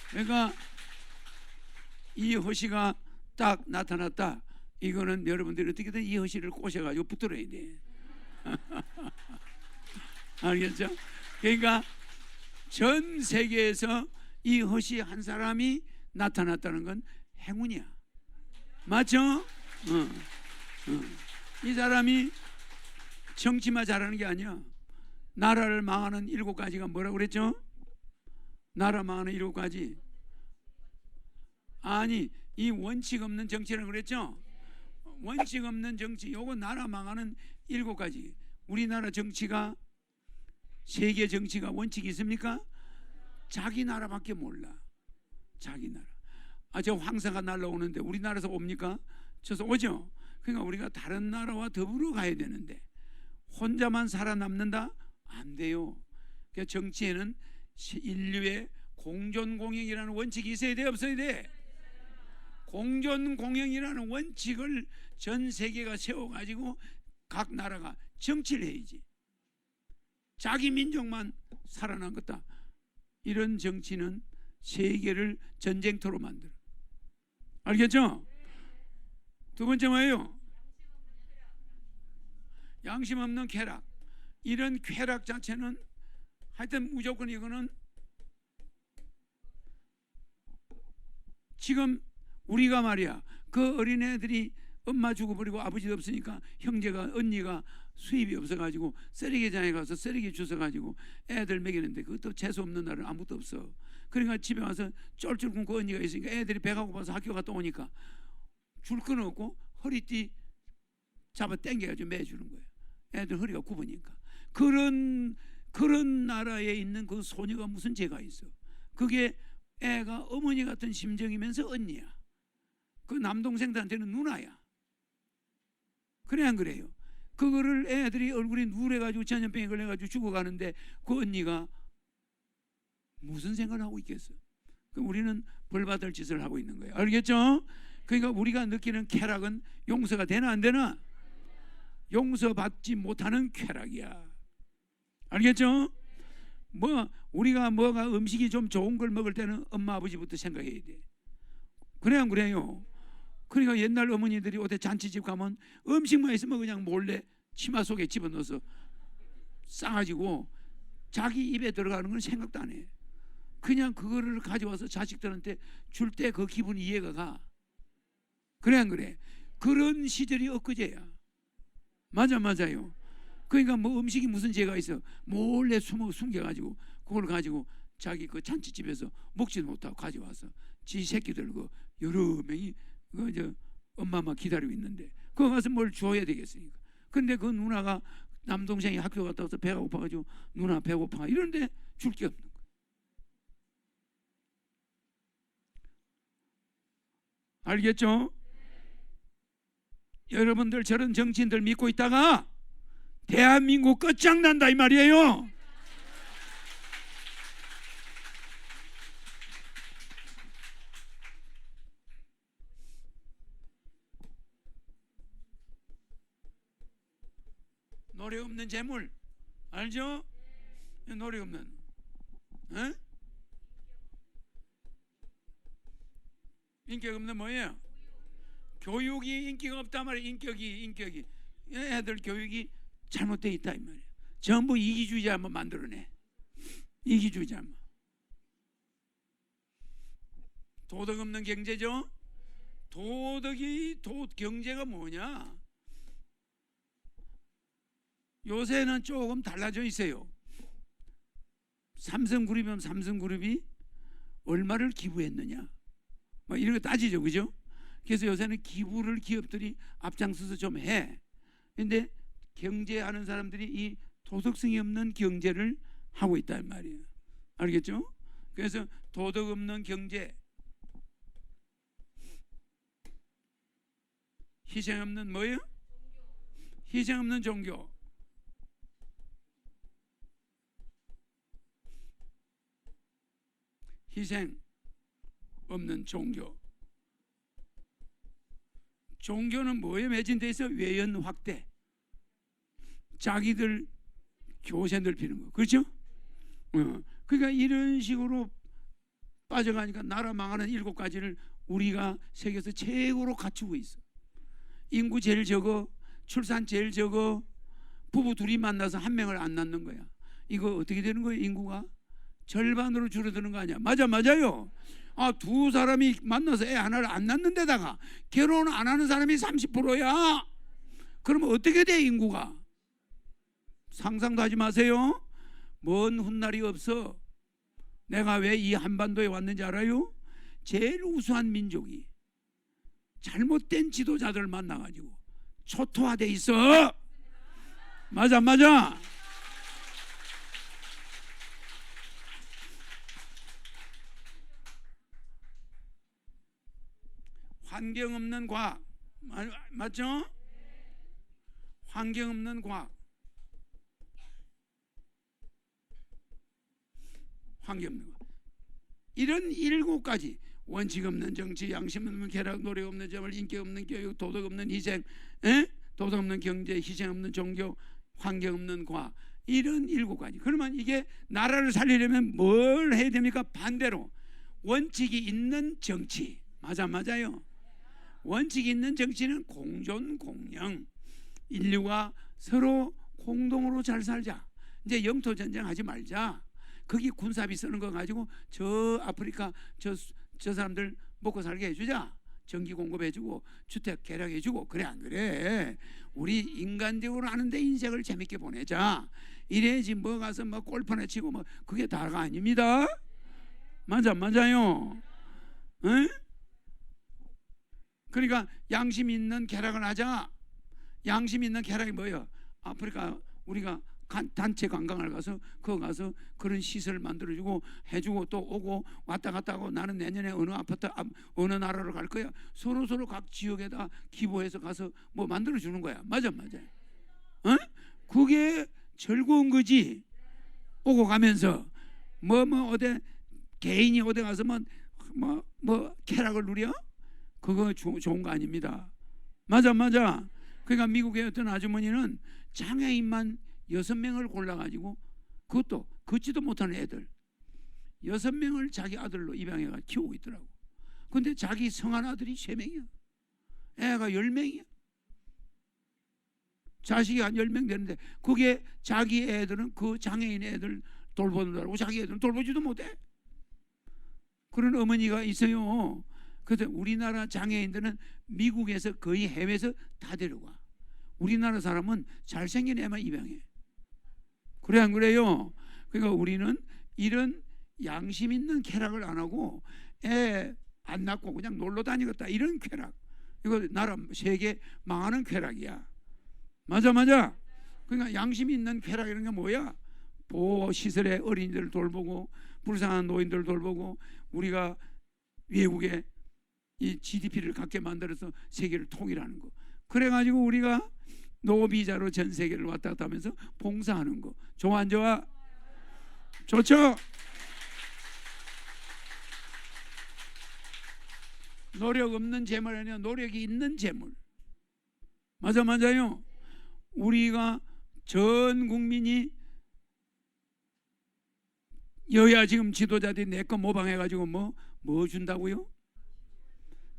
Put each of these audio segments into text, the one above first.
그러니까 이 허시가 딱 나타났다. 이거는 여러분들이 어떻게든 이 허시를 꼬셔가지고 붙들어야 돼. 알겠죠? 그러니까 전 세계에서 이 허시 한 사람이 나타났다는 건 행운이야. 맞죠? 이 사람이 정치만 잘하는 게 아니야. 나라를 망하는 7가지가 뭐라고 그랬죠? 나라 망하는 7가지. 아니, 이 원칙 없는 정치라고 그랬죠? 원칙 없는 정치, 요거 나라 망하는 7가지. 우리나라 정치가, 세계 정치가 원칙이 있습니까? 자기 나라밖에 몰라. 자기 나라. 저 황사가 날라오는데 우리나라에서 옵니까? 저서 오죠. 그러니까 우리가 다른 나라와 더불어 가야 되는데 혼자만 살아남는다? 안 돼요. 그러니까 정치에는 인류의 공존공영이라는 원칙이 있어야 돼, 없어야 돼? 공존공영이라는 원칙을 전 세계가 세워가지고 각 나라가 정치를 해야지. 자기 민족만 살아남겠다. 이런 정치는 세계를 전쟁터로 만들어. 알겠죠? 두 번째 뭐예요? 양심 없는 쾌락. 이런 쾌락 자체는 하여튼 무조건 이거는 지금 우리가 말이야, 그 어린애들이 엄마 죽어버리고 아버지도 없으니까 형제가, 언니가 수입이 없어가지고 쓰레기장에 가서 쓰레기 주워가지고 애들 먹이는데 그것도 재수 없는 날은 아무것도 없어. 그러니까 집에 와서 쫄쫄 굶고 언니가 있으니까 애들이 배가 고파서 학교 갔다 오니까 줄 건 없고 허리띠 잡아 당겨가지고 매주는 거예요. 애들 허리가 굽으니까. 그런 나라에 있는 그 소녀가 무슨 죄가 있어? 그게 애가 어머니 같은 심정이면서 언니야. 그 남동생들한테는 누나야. 그래 안 그래요? 그거를 애들이 얼굴이 누래가지고 전염병에 걸려가지고 죽어가는데 그 언니가 무슨 생각을 하고 있겠어? 우리는 벌받을 짓을 하고 있는 거예요. 알겠죠? 그러니까 우리가 느끼는 쾌락은 용서가 되나 안 되나? 용서받지 못하는 쾌락이야. 알겠죠? 우리가 뭐가 음식이 좀 좋은 걸 먹을 때는 엄마 아버지부터 생각해야 돼. 그래 안 그래요? 그러니까 옛날 어머니들이 어디 잔치집 가면 음식만 있으면 그냥 몰래 치마 속에 집어넣어서 싸가지고 자기 입에 들어가는 건 생각도 안 해. 그냥 그거를 가져와서 자식들한테 줄 때 그 기분이 이해가 가. 그래 안 그래? 그런 시절이 엊그제야. 맞아요. 그러니까 뭐 음식이 무슨 죄가 있어? 몰래 숨겨가지고 그걸 가지고 자기 그 잔치집에서 먹지도 못하고 가져와서 지 새끼들 그 여러 명이 그 엄마만 기다리고 있는데 그거 가서 뭘 줘야 되겠으니까. 근데 그 누나가 남동생이 학교 갔다 와서 배가 고파가지고 누나 배고파 이런데 줄 게 없는 거야. 알겠죠? 여러분들 저런 정치인들 믿고 있다가 대한민국 끝장난다 이 말이에요. 노력 없는 재물 알죠? 노력 없는 인격 없는 뭐예요? 교육이 인기가 없단 말이에요. 인격이 애들 교육이 잘못되어 있다 이 말이에요. 전부 이기주의자만 만들어내. 이기주의자만. 도덕 없는 경제죠. 경제가 뭐냐? 요새는 조금 달라져 있어요. 삼성그룹이면 삼성그룹이 얼마를 기부했느냐 뭐 이런 거 따지죠, 그죠? 그래서 요새는 기부를 기업들이 앞장서서 좀 해. 근데 경제하는 사람들이 이 도덕성이 없는 경제를 하고 있단 말이에요. 알겠죠? 그래서 도덕 없는 경제, 희생 없는 뭐예요? 희생 없는 종교. 희생 없는 종교. 종교는 뭐에 매진돼 있어? 외연 확대. 자기들 교세 넓히는 거. 그렇죠? 그러니까 이런 식으로 빠져가니까 나라 망하는 7가지를 우리가 세계에서 최고로 갖추고 있어. 인구 제일 적어, 출산 제일 적어, 부부 둘이 만나서 한 명을 안 낳는 거야. 이거 어떻게 되는 거예요? 인구가 절반으로 줄어드는 거 아니야? 맞아요. 두 사람이 만나서 애 하나를 안 낳는 데다가 결혼 안 하는 사람이 30%야. 그러면 어떻게 돼 인구가? 상상도 하지 마세요. 먼 훗날이 없어. 내가 왜 이 한반도에 왔는지 알아요? 제일 우수한 민족이 잘못된 지도자들 만나가지고 초토화돼 있어. 맞아. 환경 없는 과학. 맞죠? 환경 없는 과학. 환경 없는 과학. 이런 7가지. 원칙 없는 정치, 양심 없는 쾌락, 노력 없는 재물, 인격 없는 교육, 도덕 없는 희생, 도덕 없는 경제, 희생 없는 종교, 환경 없는 과학. 이런 7가지. 그러면 이게 나라를 살리려면 뭘 해야 됩니까? 반대로 원칙이 있는 정치. 맞아요. 원칙이 있는 정치는 공존 공영. 인류가 서로 공동으로 잘 살자. 이제 영토 전쟁 하지 말자. 거기 군사비 쓰는 거 가지고 저 아프리카 저 사람들 먹고 살게 해주자. 전기 공급해주고 주택 개량해주고. 그래 안 그래? 우리 인간적으로 하는데 인생을 재밌게 보내자. 이래야지 뭐 가서 뭐 골프나 치고 뭐 그게 다가 아닙니다. 맞아요. 응? 그러니까 양심 있는 쾌락을 하자. 양심 있는 쾌락이 뭐예요? 아프리카 우리가 단체 관광을 가서 거기 가서 그런 시설 만들어주고 해주고 또 오고 왔다 갔다 하고 나는 내년에 어느 아파트 어느 나라로 갈 거야. 서로 각 지역에다 기부해서 가서 뭐 만들어주는 거야. 맞아요. 그게 즐거운 거지. 오고 가면서 뭐 어디 개인이 어디 가서 뭐 쾌락을 누려? 그거 좋은 거 아닙니다. 맞아. 그러니까 미국의 어떤 아주머니는 장애인만 6명을 골라가지고 그것도 걷지도 못하는 애들 6명을 자기 아들로 입양해가 키우고 있더라고. 근데 자기 성한 아들이 3명이야. 애가 10명이야. 자식이 한 10명 되는데 그게 자기 애들은 그 장애인 애들 돌보느라고 자기 애들은 돌보지도 못해. 그런 어머니가 있어요. 그래서 우리나라 장애인들은 미국에서 거의 해외에서 다 데려가. 우리나라 사람은 잘생긴 애만 입양해. 그래 안 그래요? 그러니까 우리는 이런 양심 있는 쾌락을 안 하고 애 안 낳고 그냥 놀러 다니겠다 이런 쾌락. 이거 나라 세계 망하는 쾌락이야. 맞아. 그러니까 양심 있는 쾌락 이런 게 뭐야? 보호시설에 어린이들을 돌보고 불쌍한 노인들을 돌보고 우리가 외국에 이 GDP를 갖게 만들어서 세계를 통일하는 거. 그래가지고 우리가 노비자로 전 세계를 왔다 갔다 하면서 봉사하는 거. 좋아 안 좋아? 좋죠? 노력 없는 재물 아니야. 노력이 있는 재물. 맞아요. 우리가 전 국민이 여야 지금 지도자들이 내 거 모방해가지고 뭐 준다고요?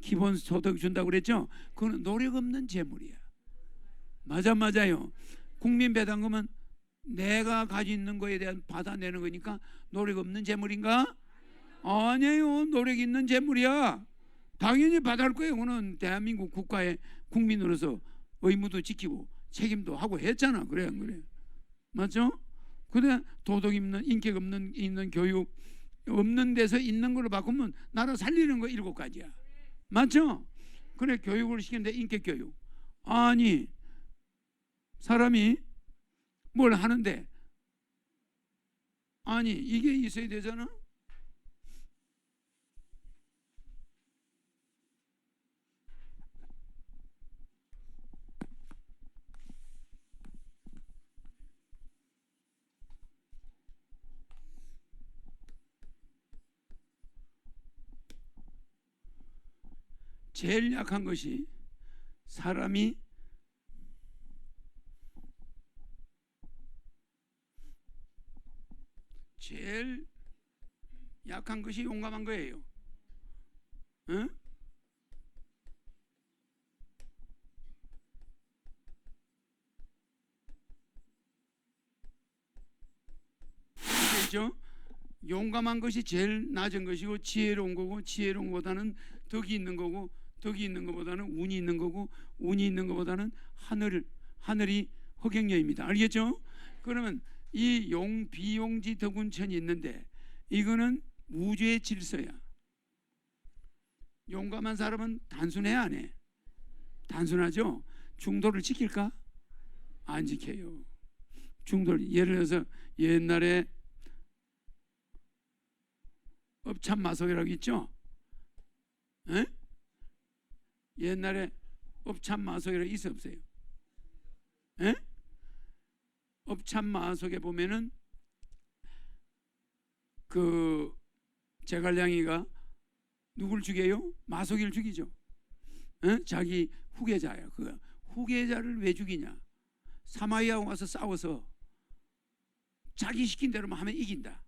기본소득 준다고 그랬죠? 그건 노력 없는 재물이야. 맞아요. 국민배당금은 내가 가지고 있는 거에 대한 받아내는 거니까 노력 없는 재물인가? 아니에요. 노력 있는 재물이야. 당연히 받을 거예요. 그거는 대한민국 국가의 국민으로서 의무도 지키고 책임도 하고 했잖아. 그래 안 그래? 맞죠? 근데 도덕 있는 인격 없는 있는 교육 없는 데서 있는 걸로 바꾸면 나라 살리는 거 7가지야. 맞죠? 그래 교육을 시키는데 인격 교육. 아니 사람이 뭘 하는데 아니 이게 있어야 되잖아. 제일 약한 것이 사람이 제일 약한 약한 것이 용감한 거예요. 응? 그렇죠? 용감한 것이 제일 낮은 것이고 지혜로운 거고 지혜로운 것보다는 덕이 있는 거고 덕이 있는 것보다는 운이 있는 거고 운이 있는 것보다는 하늘이 허경영입니다. 알겠죠? 그러면 이 비용지 덕운천이 있는데 이거는 우주의 질서야. 용감한 사람은 단순해 안 해? 단순하죠? 중도를 지킬까? 안 지켜요. 중도를 예를 들어서 옛날에 업참마속이라고 있죠? 에? 옛날에 업참마속이라고 있어 없어요? 에? 업참마속에 보면은 그 제갈량이가 누굴 죽여요? 마속이를 죽이죠. 에? 자기 후계자예요. 그 후계자를 왜 죽이냐? 사마이하고 와서 싸워서 자기 시킨 대로만 하면 이긴다.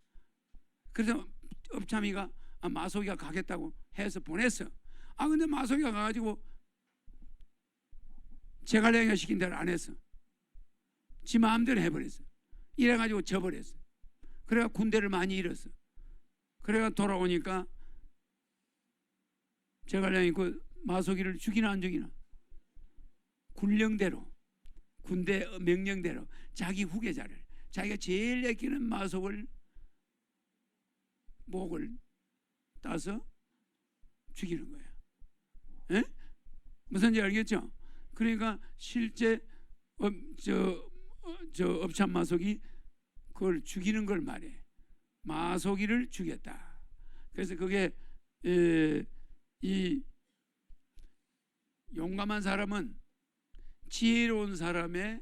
그래서 업참이가 마속이가 가겠다고 해서 보냈어. 근데 마속이가 가가지고 제갈량이가 시킨 대로 안 했어. 지 마음대로 해버렸어. 이래가지고 져버렸어. 그래가 군대를 많이 잃었어. 그래가 돌아오니까 제갈량이 그 마속이를 죽이나 안 죽이나? 군령대로, 군대 명령대로 자기 후계자를, 자기가 제일 아끼는 마속을 목을 따서 죽이는 거야. 에? 무슨지 알겠죠? 그러니까 실제 업참마속이 그걸 죽이는 걸 말해. 마속이를 죽였다. 그래서 그게 이 용감한 사람은 지혜로운 사람의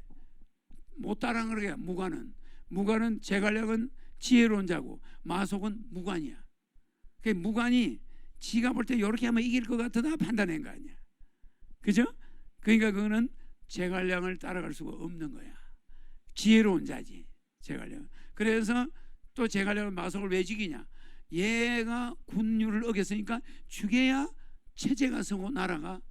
못 따라하는 거야. 무관은 제갈량은 지혜로운 자고 마속은 무관이야. 그 무관이 지가 볼 때 이렇게 하면 이길 것 같으나 판단한 거 아니야. 그죠? 그러니까 그거는 제갈량을 따라갈 수가 없는 거야. 지혜로운 자지 제갈량. 그래서 또 제갈량은 마속을 왜 죽이냐? 얘가 군율을 어겼으니까 죽여야 체제가 서고 나라가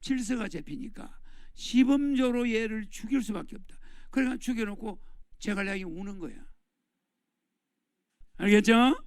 질서가 잡히니까 시범적으로 얘를 죽일 수밖에 없다. 그러니까 죽여놓고 제갈량이 우는 거야. 알겠죠?